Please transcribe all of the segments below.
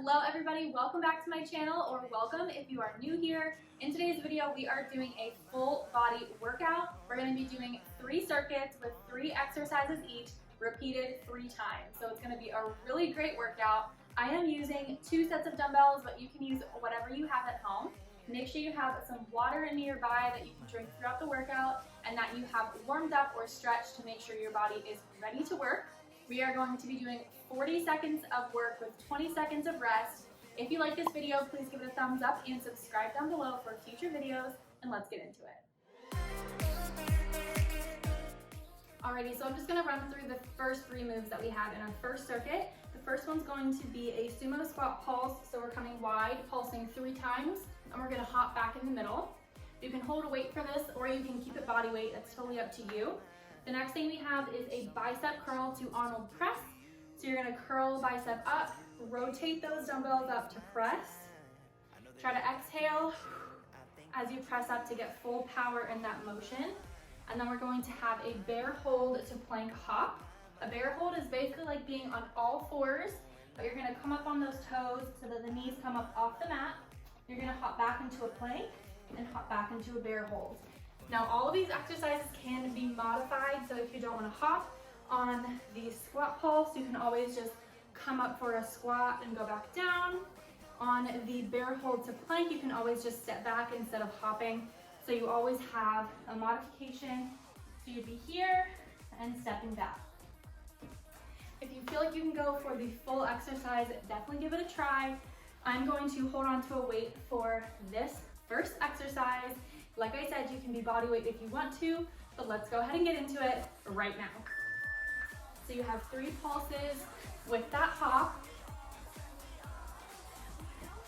Hello everybody, welcome back to my channel, or welcome if you are new here. In today's video, we are doing a full body workout. We're going to be doing 3 circuits with 3 exercises each, repeated 3 times. So it's going to be a really great workout. I am using 2 sets of dumbbells, but you can use whatever you have at home. Make sure you have some water nearby that you can drink throughout the workout, and that you have warmed up or stretched to make sure your body is ready to work. We are going to be doing 40 seconds of work with 20 seconds of rest. If you like this video, please give it a thumbs up and subscribe down below for future videos, and let's get into it. Alrighty, so I'm just gonna run through the first 3 moves that we have in our first circuit. The first one's going to be a sumo squat pulse, so we're coming wide, pulsing 3 times, and we're gonna hop back in the middle. You can hold a weight for this, or you can keep it body weight, that's totally up to you. The next thing we have is a bicep curl to Arnold press. So you're gonna curl bicep up, rotate those dumbbells up to press. Try to exhale as you press up to get full power in that motion. And then we're going to have a bear hold to plank hop. A bear hold is basically like being on all 4s, but you're gonna come up on those toes so that the knees come up off the mat. You're gonna hop back into a plank and hop back into a bear hold. Now all of these exercises can be modified, so if you don't want to hop on the squat pulse, you can always just come up for a squat and go back down. On the bear hold to plank, you can always just step back instead of hopping. So you always have a modification. So you'd be here and stepping back. If you feel like you can go for the full exercise, definitely give it a try. I'm going to hold on to a weight for this first exercise. Like I said, you can be body weight if you want to, but let's go ahead and get into it right now. So you have 3 pulses with that hop.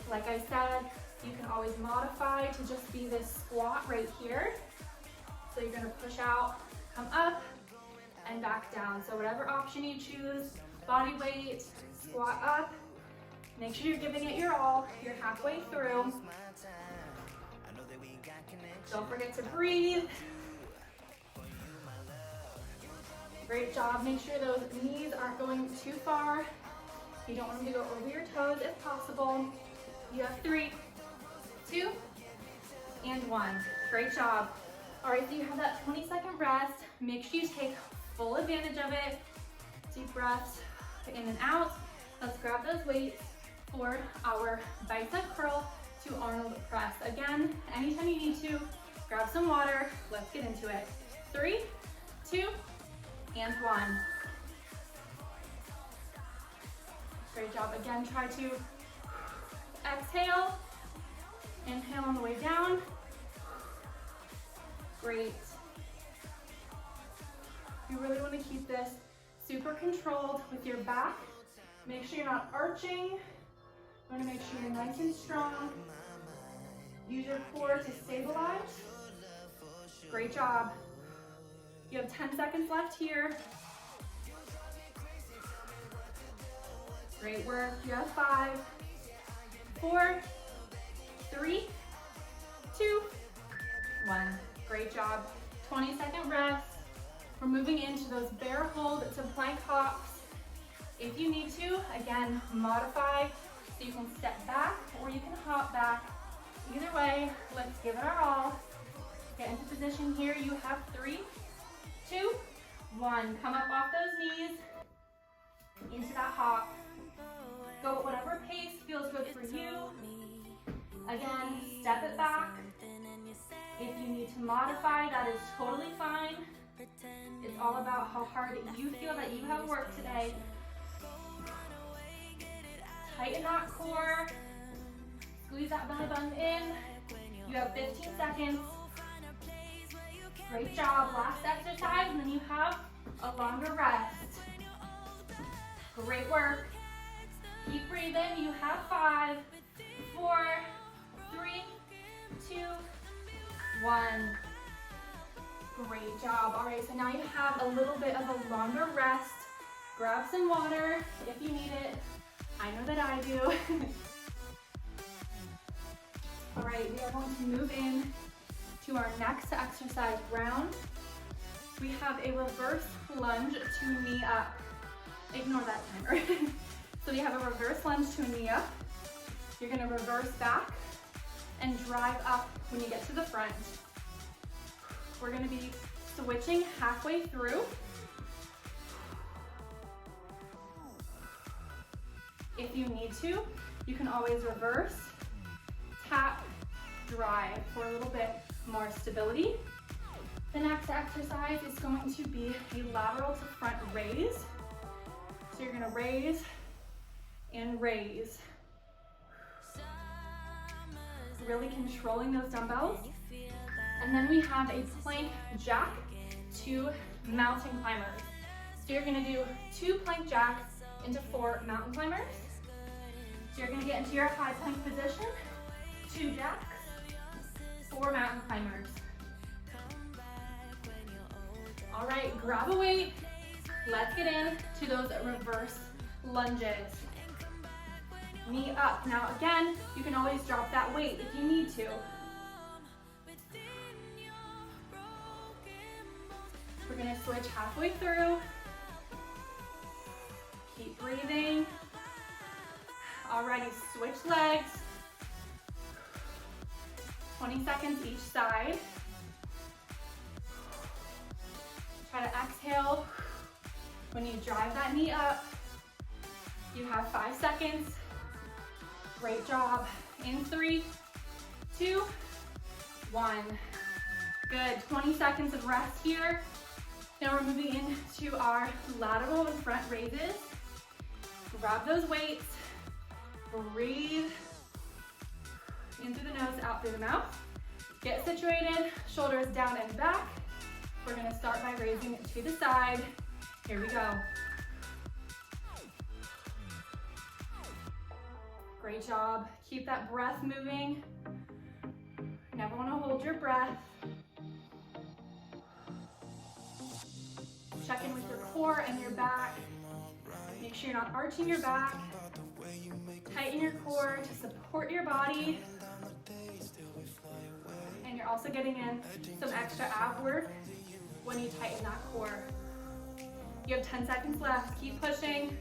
Like I said, you can always modify to just be this squat right here. So you're gonna push out, come up, and back down. So whatever option you choose, body weight, squat up, make sure you're giving it your all. You're halfway through. Don't forget to breathe. Great job. Make sure those knees aren't going too far. You don't want them to go over your toes if possible. You have 3, 2, and 1. Great job. All right, so you have that 20-second rest. Make sure you take full advantage of it. Deep breaths in and out. Let's grab those weights for our bicep curl to Arnold press. Again, anytime you need to, grab some water. Let's get into it. 3, 2, and 1. Great job. Again, try to exhale. Inhale on the way down. Great. You really want to keep this super controlled with your back. Make sure you're not arching. You want to make sure you're nice and strong. Use your core to stabilize. Great job. You have 10 seconds left here. Great work. You have 5, 4, 3, 2, 1. Great job. 20-second rest. We're moving into those bear hold to plank hops. If you need to, again, modify so you can step back or you can hop back. Either way, let's give it our all. Get into position here. You have 3, 2, 1. Come up off those knees into that hop. Go at whatever pace feels good for you. Again, step it back. If you need to modify, that is totally fine. It's all about how hard you feel that you have worked today. Tighten that core. Squeeze that belly button in. You have 15 seconds. Great job. Last exercise, and then you have a longer rest. Great work. Keep breathing. You have 5, 4, 3, 2, 1. Great job. All right, so now you have a little bit of a longer rest. Grab some water if you need it. I know that I do. All right, we are going to move in to our next exercise round. We have a reverse lunge to knee up. Ignore that timer. So you have a reverse lunge to a knee up. You're gonna reverse back and drive up when you get to the front. We're gonna be switching halfway through. If you need to, you can always reverse, tap, drive for a little bit more stability. The next exercise is going to be a lateral to front raise. So you're gonna raise and raise. Really controlling those dumbbells. And then we have a plank jack to mountain climbers. So you're gonna do 2 plank jacks into 4 mountain climbers. So you're gonna get into your high plank position, 2 jacks, 4 mountain climbers. All right, grab a weight. Let's get into those reverse lunges. Knee up. Now again, you can always drop that weight if you need to. We're gonna switch halfway through. Keep breathing. Alrighty, switch legs. 20 seconds each side. Try to exhale. When you drive that knee up, you have 5 seconds. Great job. In 3, 2, 1. Good, 20 seconds of rest here. Now we're moving into our lateral and front raises. Grab those weights. Breathe in through the nose, out through the mouth. Get situated, shoulders down and back. We're gonna start by raising it to the side. Here we go. Great job. Keep that breath moving. Never wanna hold your breath. Check in with your core and your back. Make sure you're not arching your back. Tighten your core to support your body. And you're also getting in some extra ab work when you tighten that core. You have 10 seconds left. Keep pushing.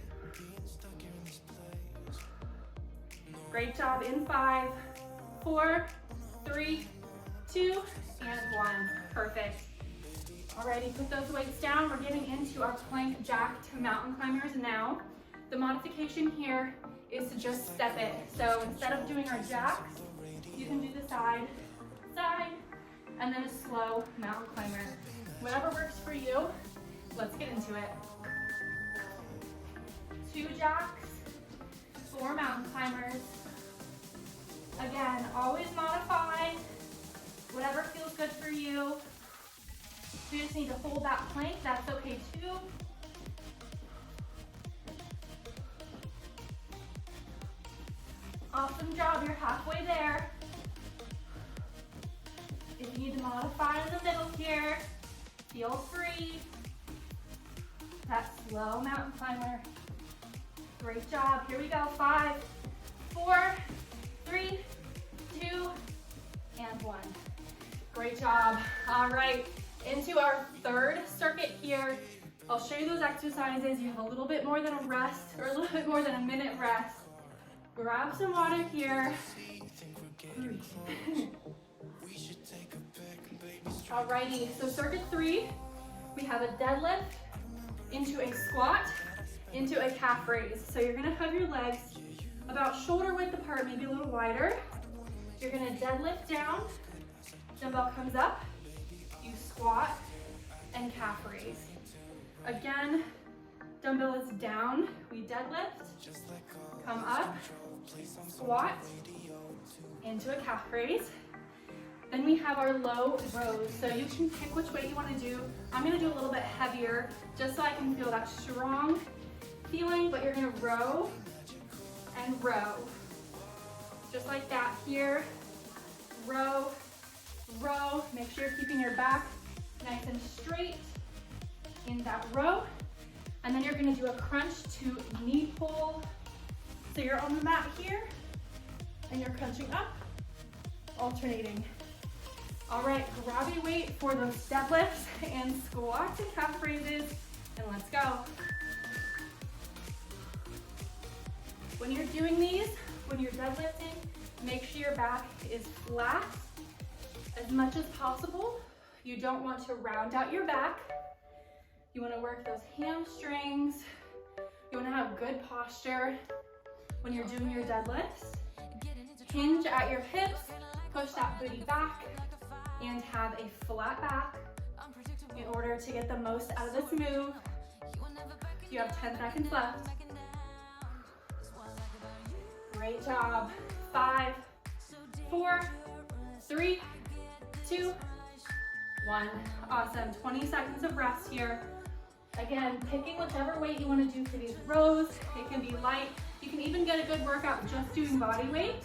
Great job. In 5, 4, 3, 2, and 1. Perfect. Alrighty, put those weights down. We're getting into our plank jack to mountain climbers now. The modification here is to just step it. So instead of doing our jacks, you can do the side, side, and then a slow mountain climber. Whatever works for you, let's get into it. 2 jacks, 4 mountain climbers. Again, always modify whatever feels good for you. If you just need to hold that plank, that's okay too. Awesome job, you're halfway there. If you need to modify in the middle here, feel free. That slow mountain climber. Great job, here we go. 5, 4, 3, 2, and 1. Great job. All right, into our third circuit here. I'll show you those exercises. You have a little bit more than a rest, or a little bit more than a minute rest. Grab some water here. Alrighty, so circuit 3, we have a deadlift into a squat, into a calf raise. So you're gonna have your legs about shoulder width apart, maybe a little wider. You're gonna deadlift down, dumbbell comes up, you squat, and calf raise. Again, dumbbell is down, we deadlift, come up, squat, into a calf raise. Then we have our low rows. So you can pick which way you want to do. I'm going to do a little bit heavier just so I can feel that strong feeling, but you're going to row and row. Just like that here. Row, row. Make sure you're keeping your back nice and straight in that row. And then you're going to do a crunch to knee pull. So you're on the mat here and you're crunching up, alternating. All right, grab your weight for those deadlifts and squats and calf raises, and let's go. When you're doing these, when you're deadlifting, make sure your back is flat as much as possible. You don't want to round out your back. You want to work those hamstrings. You want to have good posture when you're doing your deadlifts. Hinge at your hips, push that booty back, and have a flat back in order to get the most out of this move. You have 10 seconds left. Great job. 5, 4, 3, 2, 1. Awesome. 20 seconds of rest here. Again, picking whichever weight you want to do for these rows. It can be light. You can even get a good workout just doing body weight.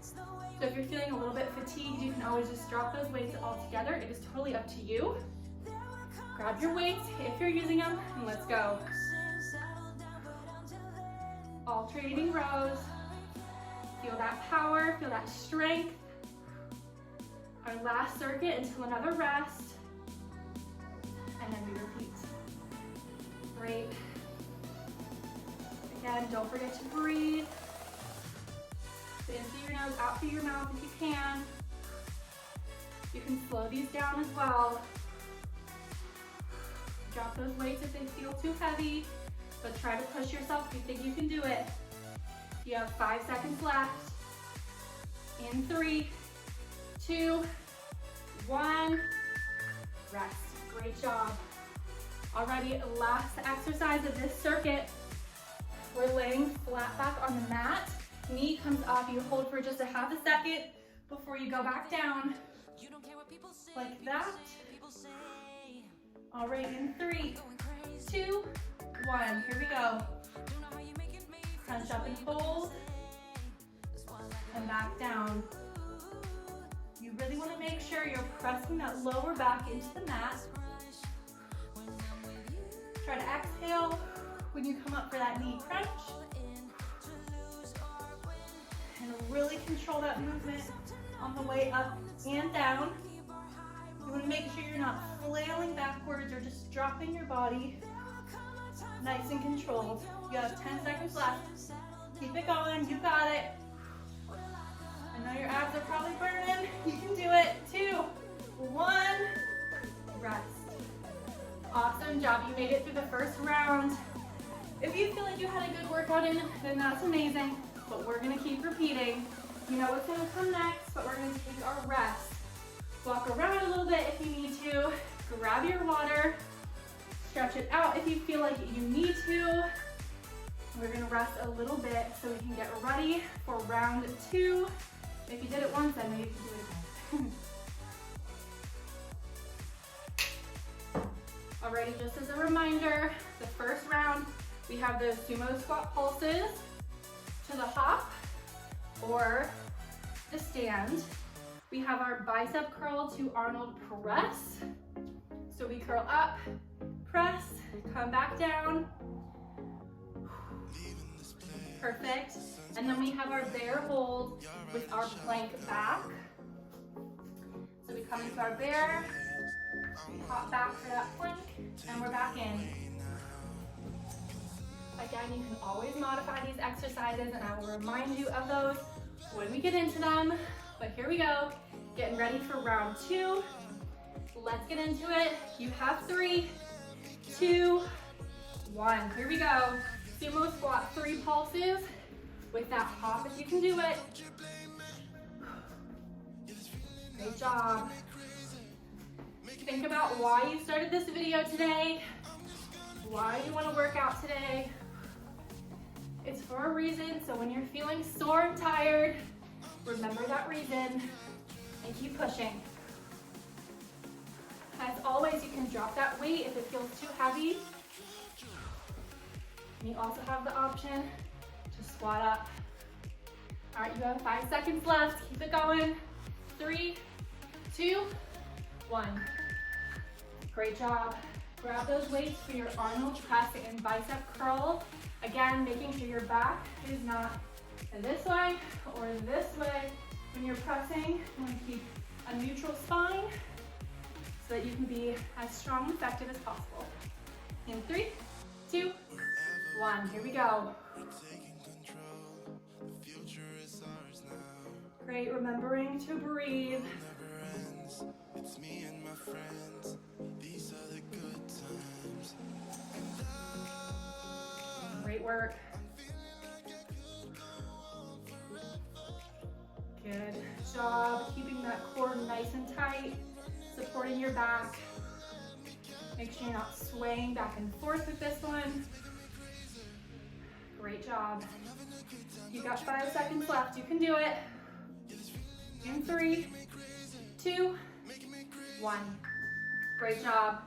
So if you're feeling a little bit fatigued, you can always just drop those weights all together. It is totally up to you. Grab your weights if you're using them, and let's go. Alternating rows. Feel that power, feel that strength. Our last circuit until another rest. And then we repeat. Great. Again, don't forget to breathe. So in through your nose, out through your mouth if you can. You can slow these down as well. Drop those weights if they feel too heavy, but try to push yourself if you think you can do it. You have 5 seconds left. In 3, 2, 1. Rest. Great job. Alrighty, last exercise of this circuit. We're laying flat back on the mat. Knee comes up. You hold for just a half a second before you go back down. Like that. All right, in 3, 2, 1. Here we go. Crunch up and hold. And back down. You really want to make sure you're pressing that lower back into the mat. Try to exhale when you come up for that knee crunch. And really control that movement on the way up and down. You want to make sure you're not flailing backwards or just dropping your body. Nice and controlled. You have 10 seconds left. Keep it going. You got it. I know your abs are probably burning. You can do it. 2, 1. Rest. Awesome job. You made it through the first round. If you feel like you had a good workout in, then that's amazing. But we're going to keep repeating. You know what's going to come next, but we're going to take our rest. Walk around a little bit if you need to. Grab your water. Stretch it out if you feel like you need to. We're going to rest a little bit so we can get ready for round 2. If you did it once, then maybe you can do it again. Alrighty, just as a reminder, the first round, we have those sumo squat pulses to the hop or the stand. We have our bicep curl to Arnold press. So we curl up, press, come back down. Perfect. And then we have our bear hold with our plank back. So we come into our bear, we hop back for that plank, and we're back in. Again, you can always modify these exercises, and I will remind you of those when we get into them. But here we go, getting ready for round 2. Let's get into it. You have 3, 2, 1. Here we go. Sumo squat 3 pulses with that hop if you can do it. Great job. Think about why you started this video today, why you want to work out today. It's for a reason, so when you're feeling sore and tired, remember that reason and keep pushing. As always, you can drop that weight if it feels too heavy. And you also have the option to squat up. All right, you have 5 seconds left. Keep it going. 3, 2, 1. Great job. Grab those weights for your Arnold press and bicep curl. Again, making sure your back is not this way or this way. When you're pressing, you want to keep a neutral spine so that you can be as strong and effective as possible. In 3, 2, 1. Here we go. Great, remembering to breathe. It's me and my friends. These are the good times. Great work. Good job. Keeping that core nice and tight, supporting your back. Make sure you're not swaying back and forth with this one. Great job. You've got 5 seconds left. You can do it. In 3, 2, 1. Great job.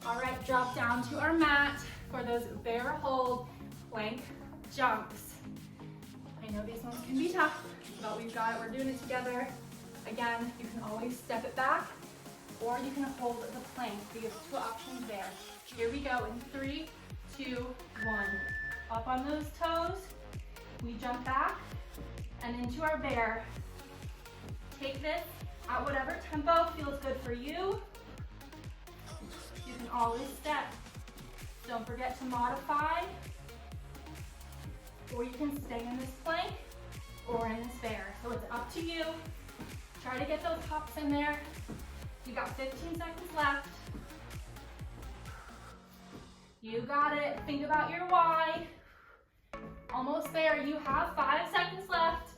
All right, drop down to our mat for those bear hold plank jumps. I know these ones can be tough, but we've got it. We're doing it together. Again, you can always step it back, or you can hold the plank. You have 2 options there. Here we go in 3, 2, 1. Up on those toes. We jump back and into our bear. Take this at whatever tempo feels good for you. You can always step. Don't forget to modify. Or you can stay in this plank or in this bear. So it's up to you. Try to get those hops in there. You got 15 seconds left. You got it. Think about your why. Almost there. You have 5 seconds left.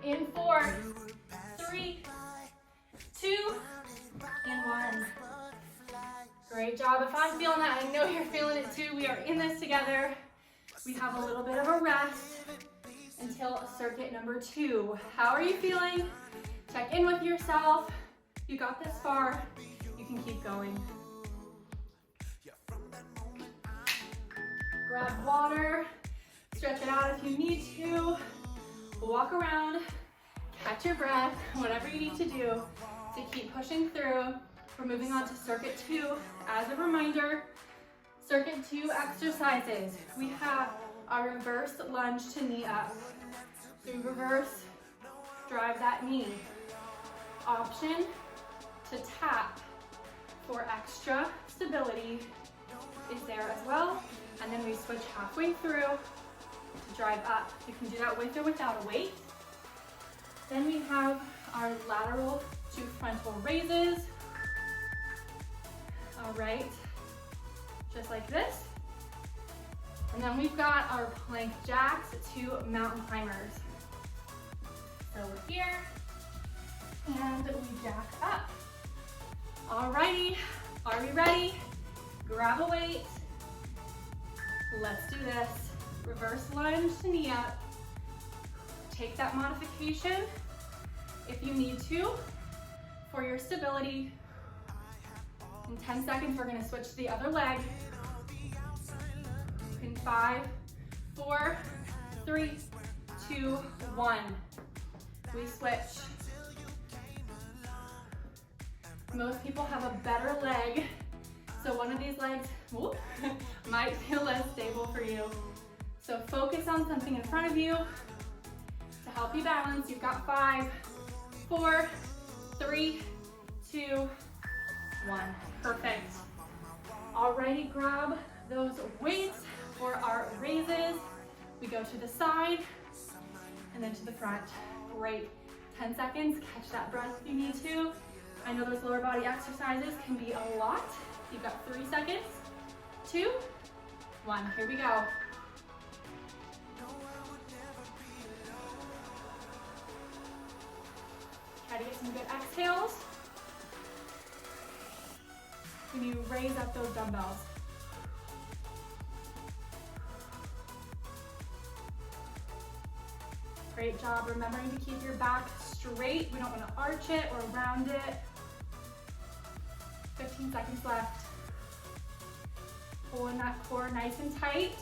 In 4, 3, 2, and 1. Great job. If I'm feeling that, I know you're feeling it too. We are in this together. We have a little bit of a rest until circuit number 2. How are you feeling? Check in with yourself. You got this far. You can keep going. Grab water. Stretch it out if you need to. Walk around. Catch your breath. Whatever you need to do to keep pushing through. We're moving on to circuit 2. As a reminder, circuit 2 exercises. We have our reverse lunge to knee up. Through reverse, drive that knee. Option to tap for extra stability is there as well. And then we switch halfway through to drive up. You can do that with or without a weight. Then we have our lateral to frontal raises. All right, just like this. And then we've got our plank jacks to mountain climbers. So we're here, and we jack up. Alrighty, are we ready? Grab a weight. Let's do this. Reverse lunge to knee up. Take that modification if you need to for your stability. In 10 seconds, we're gonna switch to the other leg. In 5, 4, 3, 2, 1. We switch. Most people have a better leg, so one of these legs might feel less stable for you. So focus on something in front of you to help you balance. You've got 5, 4, 3, 2, 1. Perfect. Alrighty, grab those weights for our raises. We go to the side and then to the front. Great. 10 seconds, catch that breath if you need to. I know those lower body exercises can be a lot. You've got 3 seconds, 2, 1. Here we go. Try to get some good exhales. Can you raise up those dumbbells? Great job. Remembering to keep your back straight. We don't want to arch it or round it. 15 seconds left. Pulling that core nice and tight.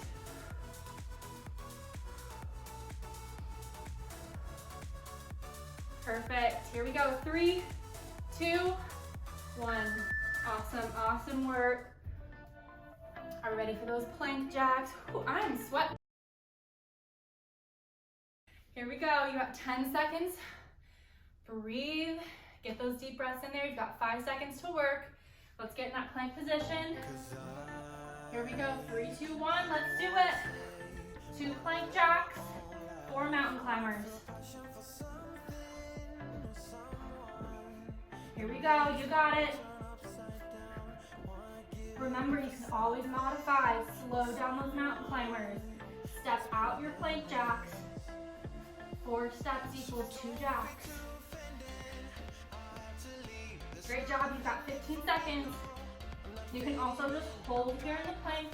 Perfect. Here we go. 3, 2, 1. Awesome, awesome work. Are we ready for those plank jacks? Ooh, I'm sweating. Here we go. You got 10 seconds. Breathe. Get those deep breaths in there. You've got 5 seconds to work. Let's get in that plank position. Here we go. 3, 2, 1. Let's do it. 2 plank jacks, 4 mountain climbers. Here we go, you got it. Remember, you can always modify, slow down those mountain climbers. Step out your plank jacks. 4 steps equals 2 jacks. Great job, you've got 15 seconds. You can also just hold here in the plank.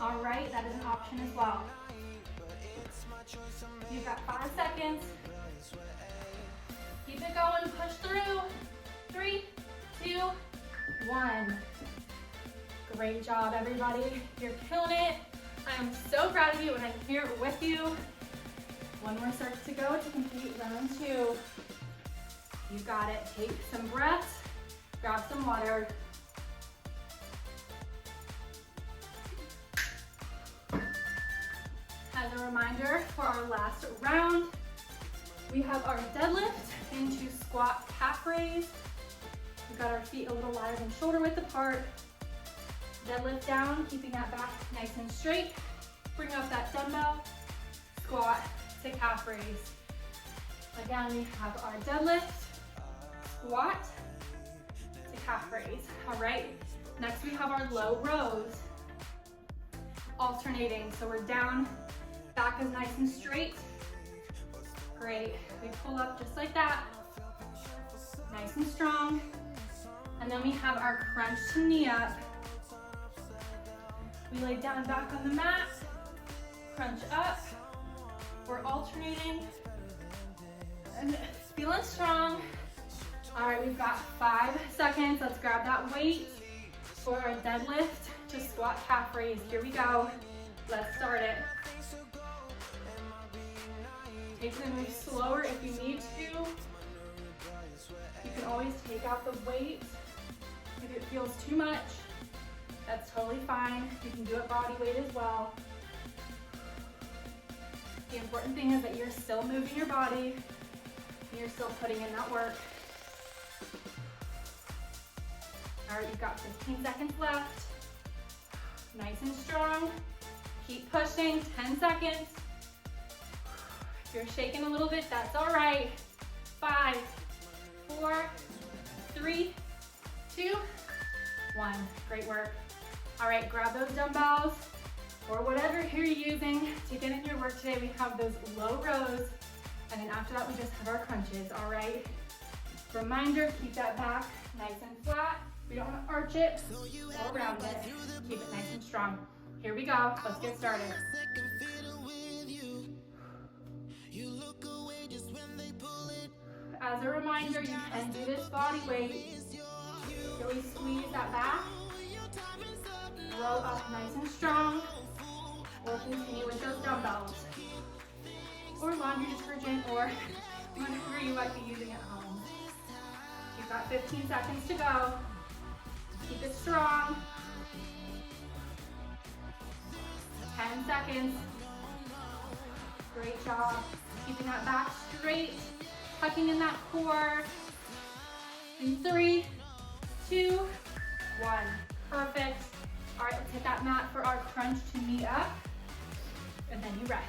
All right, that is an option as well. You've got 5 seconds. Keep it going, push through. 3, 2, 1. Great job, everybody. You're killing it. I am so proud of you and I'm here with you. 1 more circuit to go to complete round 2. You got it. Take some breaths, grab some water. As a reminder for our last round, we have our deadlift into squat calf raise. We've got our feet a little wider than shoulder width apart. Deadlift down, keeping that back nice and straight. Bring up that dumbbell, squat to calf raise. Again, we have our deadlift, squat to calf raise. All right, next we have our low rows. Alternating, so we're down, back is nice and straight. Great, we pull up just like that. Nice and strong. And then we have our crunch to knee up. We lay down back on the mat, crunch up. We're alternating and feeling strong. All right, we've got 5 seconds. Let's grab that weight for our deadlift to squat calf raise. Here we go. Let's start it. Take the move slower if you need to. You can always take out the weight if it feels too much. That's totally fine. You can do it body weight as well. The important thing is that you're still moving your body and you're still putting in that work. All right, you've got 15 seconds left. Nice and strong. Keep pushing, 10 seconds. If you're shaking a little bit, that's all right. 5, 4, 3, 2, 1. Great work. All right, grab those dumbbells or whatever you're using to get in your work today. We have those low rows, and then after that, we just have our crunches, all right? Reminder, keep that back nice and flat. We don't want to arch it or round it. Keep it nice and strong. Here we go, let's get started. As a reminder, you can do this body weight. Really squeeze that back. Roll up nice and strong. Or continue with those dumbbells. Or laundry detergent, or whatever you might be using at home. You've got 15 seconds to go. Keep it strong. 10 seconds. Great job. Keeping that back straight. Tucking in that core. In 3, 2, 1. Perfect. All right, let's hit that mat for our crunch to knee up. And then you rest.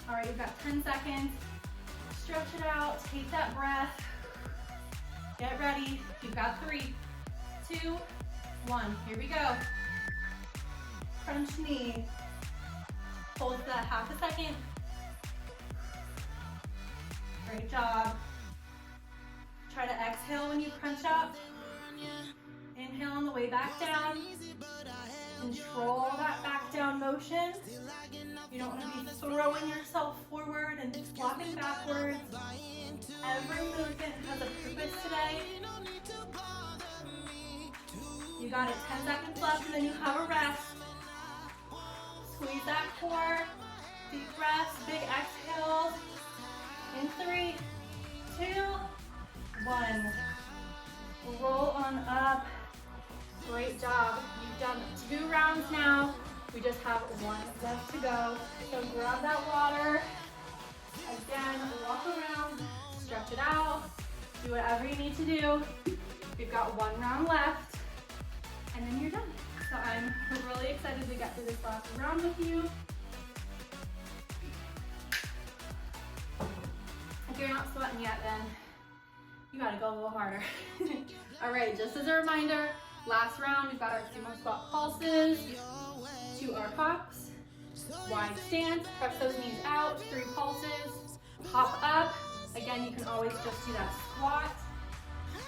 All right, you've got 10 seconds. Stretch it out, take that breath. Get ready. You've got 3, 2, 1. Here we go. Crunch knee. Hold for that half a second. Great job. Try to exhale when you crunch up. Inhale on the way back down. Control that back down motion. You don't want to be throwing yourself forward and flopping backwards. Every movement has a purpose today. You got it, 10 seconds left, and then you have a rest. Squeeze that core, deep breaths, big exhales. In 3, 2, 1. Roll on up. Great job. You've done 2 rounds now. We just have 1 left to go. So grab that water. Again, walk around, stretch it out. Do whatever you need to do. We've got 1 round left, and then you're done. So I'm really excited to get through this last round with you. If you're not sweating yet, then you gotta go a little harder. All right, just as a reminder, last round, we've got our sumo squat pulses, to our hops, wide stance, press those knees out, 3 pulses, hop up. Again, you can always just do that squat.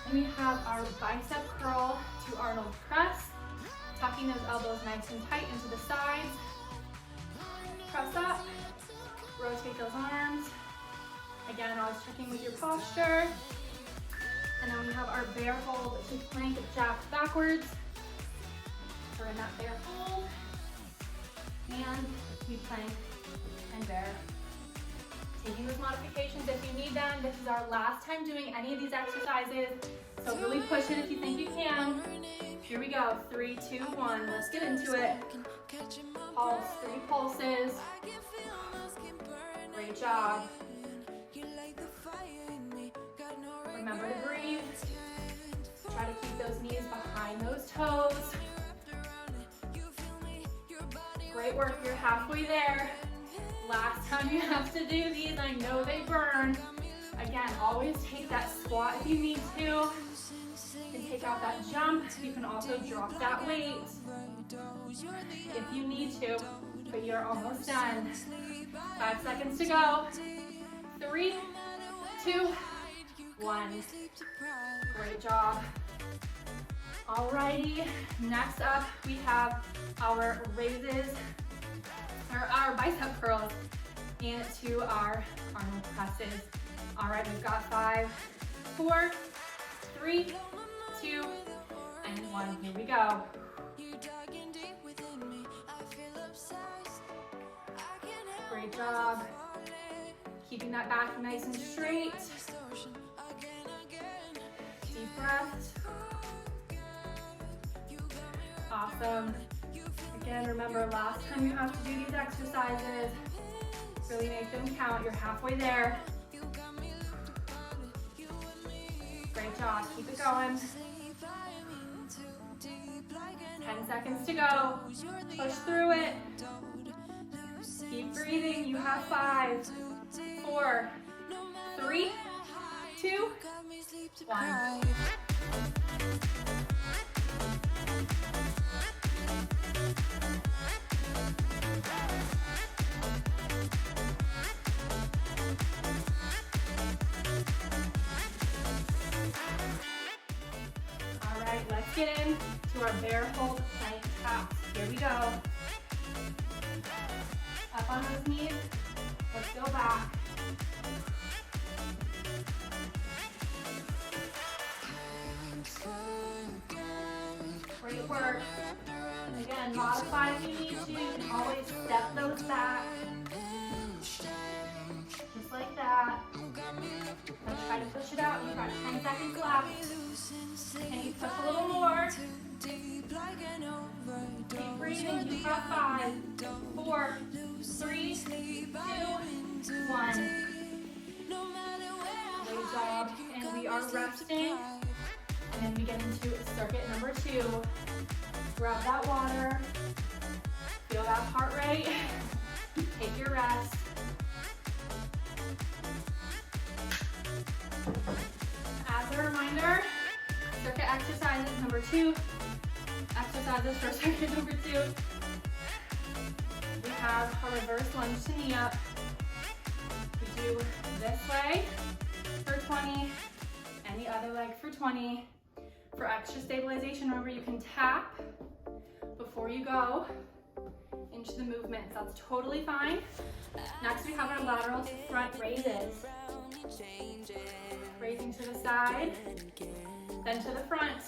And we have our bicep curl to Arnold press, tucking those elbows nice and tight into the sides. Press up, rotate those arms. Again, always checking with your posture. And then we have our bear hold to plank jack backwards. We're in that bear hold. And we plank and bear. Taking those modifications if you need them. This is our last time doing any of these exercises, so really push it if you think you can. Here we go, 3, 2, 1, let's get into it. Pulse, 3 pulses. Great job. Remember to breathe. Try to keep those knees behind those toes. Great work, you're halfway there. Last time you have to do these, I know they burn. Again, always take that squat if you need to. You can take out that jump. You can also drop that weight if you need to, but you're almost done. 5 seconds to go. 3, 2, 1. Great job. Alrighty, next up we have our raises, or our bicep curls into our Arnold presses. All right, we've got 5, 4, 3, 2, and 1. Here we go. Great job. Keeping that back nice and straight. Deep breath. Awesome. Again, remember, last time you have to do these exercises, really make them count. You're halfway there. Great job. Keep it going. 10 seconds to go. Push through it. Keep breathing. You have 5, 4, 3, 2, 1. All right, let's get into our bear hold plank taps. Here we go. Up on those knees. Let's go back. Great work. Again, modify if you need to. You can always step those back. Just like that. Let's try to push it out. You've got 10 seconds left. Can you push a little more? Keep breathing. You've got 5, 4, 3, 2, 1. Great job. And we are resting. And then we get into circuit number 2. Grab that water. Feel that heart rate. Take your rest. As a reminder, circuit exercises number 2. Exercises for circuit number 2. We have a reverse lunge to knee up. We do this way for 20 and the other leg for 20. For extra stabilization, remember you can tap before you go into the movements. That's totally fine. Next we have our lateral to front raises. Raising to the side, then to the front.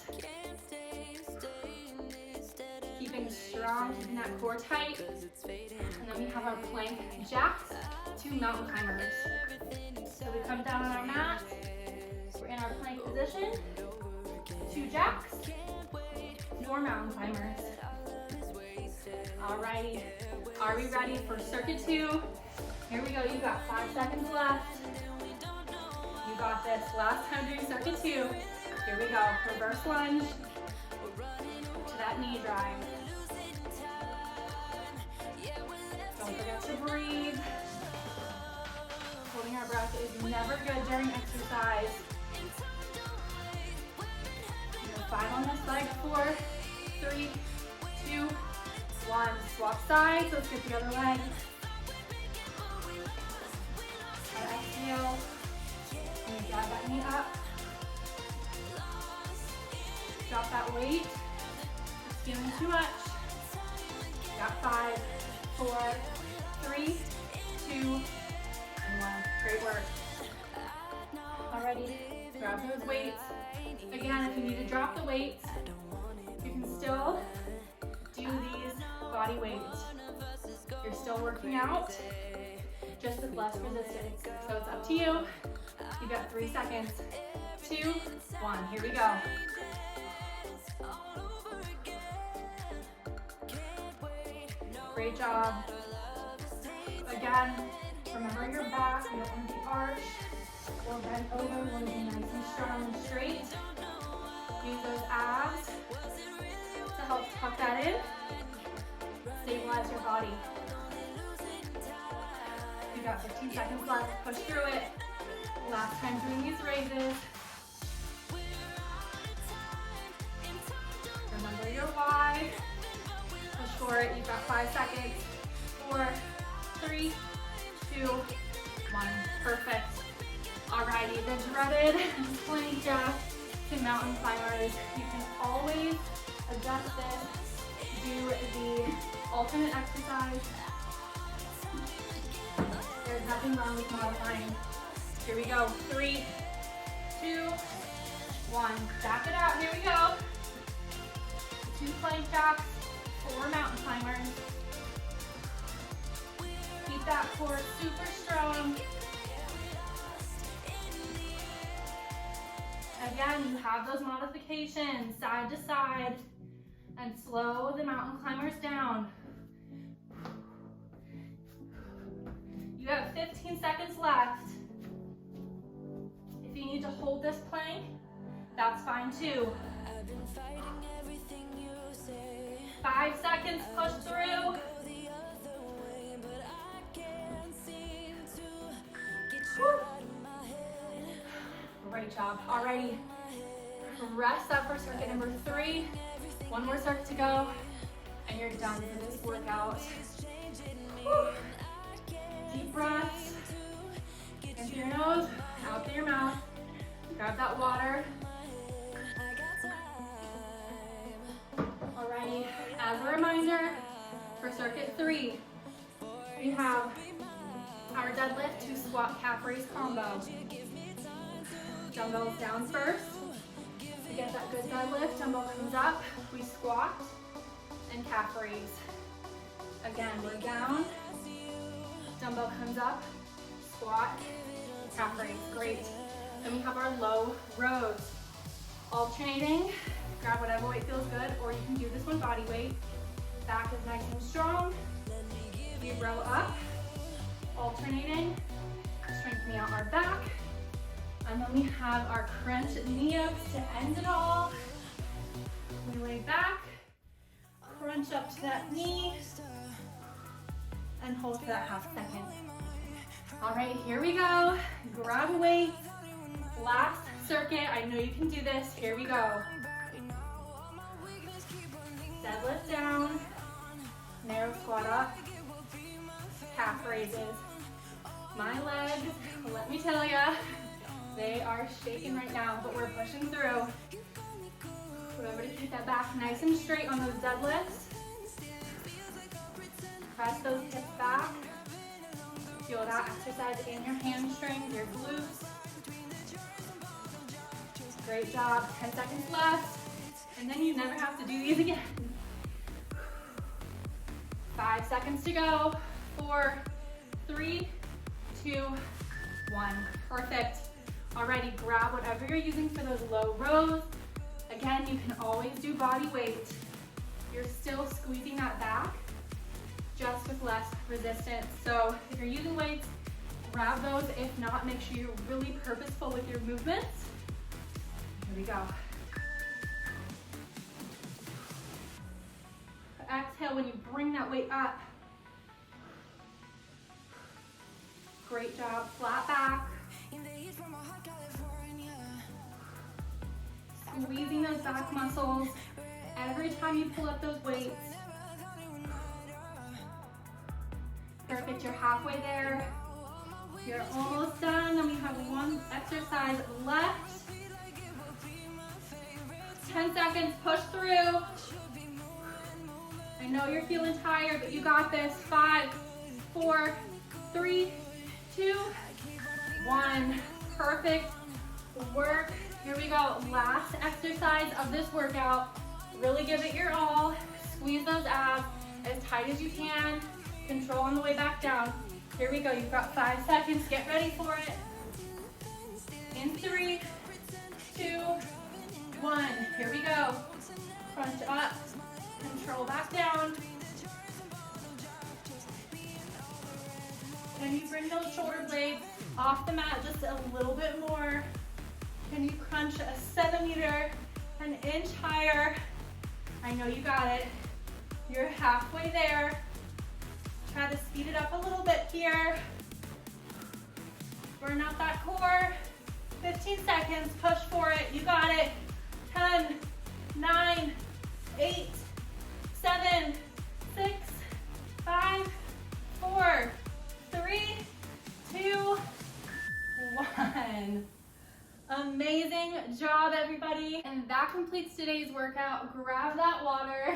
Keeping strong, keeping that core tight. And then we have our plank jacks to mountain climbers. So we come down on our mat. We're in our plank position. 2 jacks, 4 mountain climbers. Alrighty, are we ready for circuit 2? Here we go, you got 5 seconds left. You got this. Last time doing circuit 2. Here we go, reverse lunge to that knee drive. Don't forget to breathe. Holding holding our breath is never good during exercise. You're 5 on this leg. 4, 3, 2, 1. Swap sides. Let's get the other leg. And exhale. And drag that knee up. Drop that weight. It's feeling too much. Got 5, 4, 3, 2, and 1. Great work. Alrighty, grab those weights. Again, if you need to drop the weights, you can still do these body weights. You're still working out, just with less resistance. So it's up to you. You got 3 seconds. 2, 1, here we go. Great job. Again, remember your back, you don't want to be arched or bent over. You want to be nice and strong and straight. Use those abs to help tuck that in. Stabilize your body. You got 15 seconds left. Push through it. Last time doing these raises. Remember your why. Push for it. You've got 5 seconds. 4, 3, 2, 1. Perfect. Alrighty, the dreaded plank jack to mountain climbers. You can always adjust this. Do the alternate exercise. There's nothing wrong with modifying. Here we go. 3, 2, 1. Back it out. Here we go. 2 plank jacks. 4 mountain climbers. Keep that core super strong. Again, you have those modifications side to side and slow the mountain climbers down. You have 15 seconds left. If you need to hold this plank, that's fine too. 5 seconds, push through. Woo. Great job. Alrighty, rest up for circuit number 3. 1 more circuit to go, and you're done for this workout. Woo. Deep breaths. In through your nose, out through your mouth. Grab that water. Alrighty, as a reminder, for circuit 3, we have our deadlift to squat calf raise combo. Dumbbells down first. To get that good deadlift, dumbbell comes up, we squat and calf raise. Again, we're down, dumbbell comes up, squat, calf raise. Great. Then we have our low rows. Alternating, grab whatever weight feels good, or you can do this one body weight. Back is nice and strong. We row up, alternating, strengthening out our back. And then we have our crunch knee-ups to end it all. We lay back, crunch up to that knee, and hold for that half second. All right, here we go. Grab a weight. Last circuit, I know you can do this. Here we go. Deadlift down, narrow squat up, calf raises. My legs, let me tell ya, they are shaking right now, but we're pushing through. Remember to keep that back nice and straight on those deadlifts. Press those hips back. Feel that exercise in your hamstrings, your glutes. Great job. 10 seconds left. And then you never have to do these again. 5 seconds to go. 4, 3, 2, 1. Perfect. Alrighty, grab whatever you're using for those low rows. Again, you can always do body weight. You're still squeezing that back, just with less resistance. So if you're using weights, grab those. If not, make sure you're really purposeful with your movements. Here we go. Exhale when you bring that weight up. Great job. Flat back. Squeezing those back muscles every time you pull up those weights. Perfect, you're halfway there. You're almost done, and we have one exercise left. 10 seconds, push through. I know you're feeling tired, but you got this. 5, 4, 3, 2, 1. Perfect work. Here we go. Last exercise of this workout. Really give it your all. Squeeze those abs as tight as you can. Control on the way back down. Here we go. You've got 5 seconds. Get ready for it. In 3, 2, 1. Here we go. Crunch up. Control back down. Can you bring those shoulder blades off the mat just a little bit more? Can you crunch a centimeter, an inch higher? I know you got it. You're halfway there. Try to speed it up a little bit here. Burn out that core. 15 seconds, push for it. You got it. 10, 9, 8, 7, 6, 5, 4, 3, 2, 1. Amazing job, everybody. And that completes today's workout. Grab that water.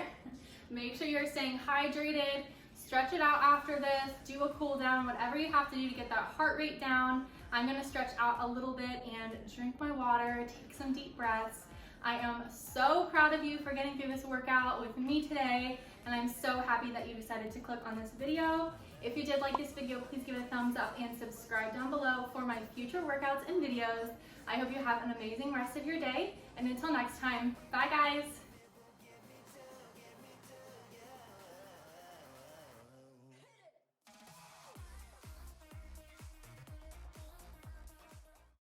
Make sure you're staying hydrated. Stretch it out after this. Do a cool down, whatever you have to do to get that heart rate down. I'm gonna stretch out a little bit and drink my water, take some deep breaths. I am so proud of you for getting through this workout with me today, and I'm so happy that you decided to click on this video. If you did like this video, please give it a thumbs up and subscribe down below for my future workouts and videos. I hope you have an amazing rest of your day, and until next time, bye guys.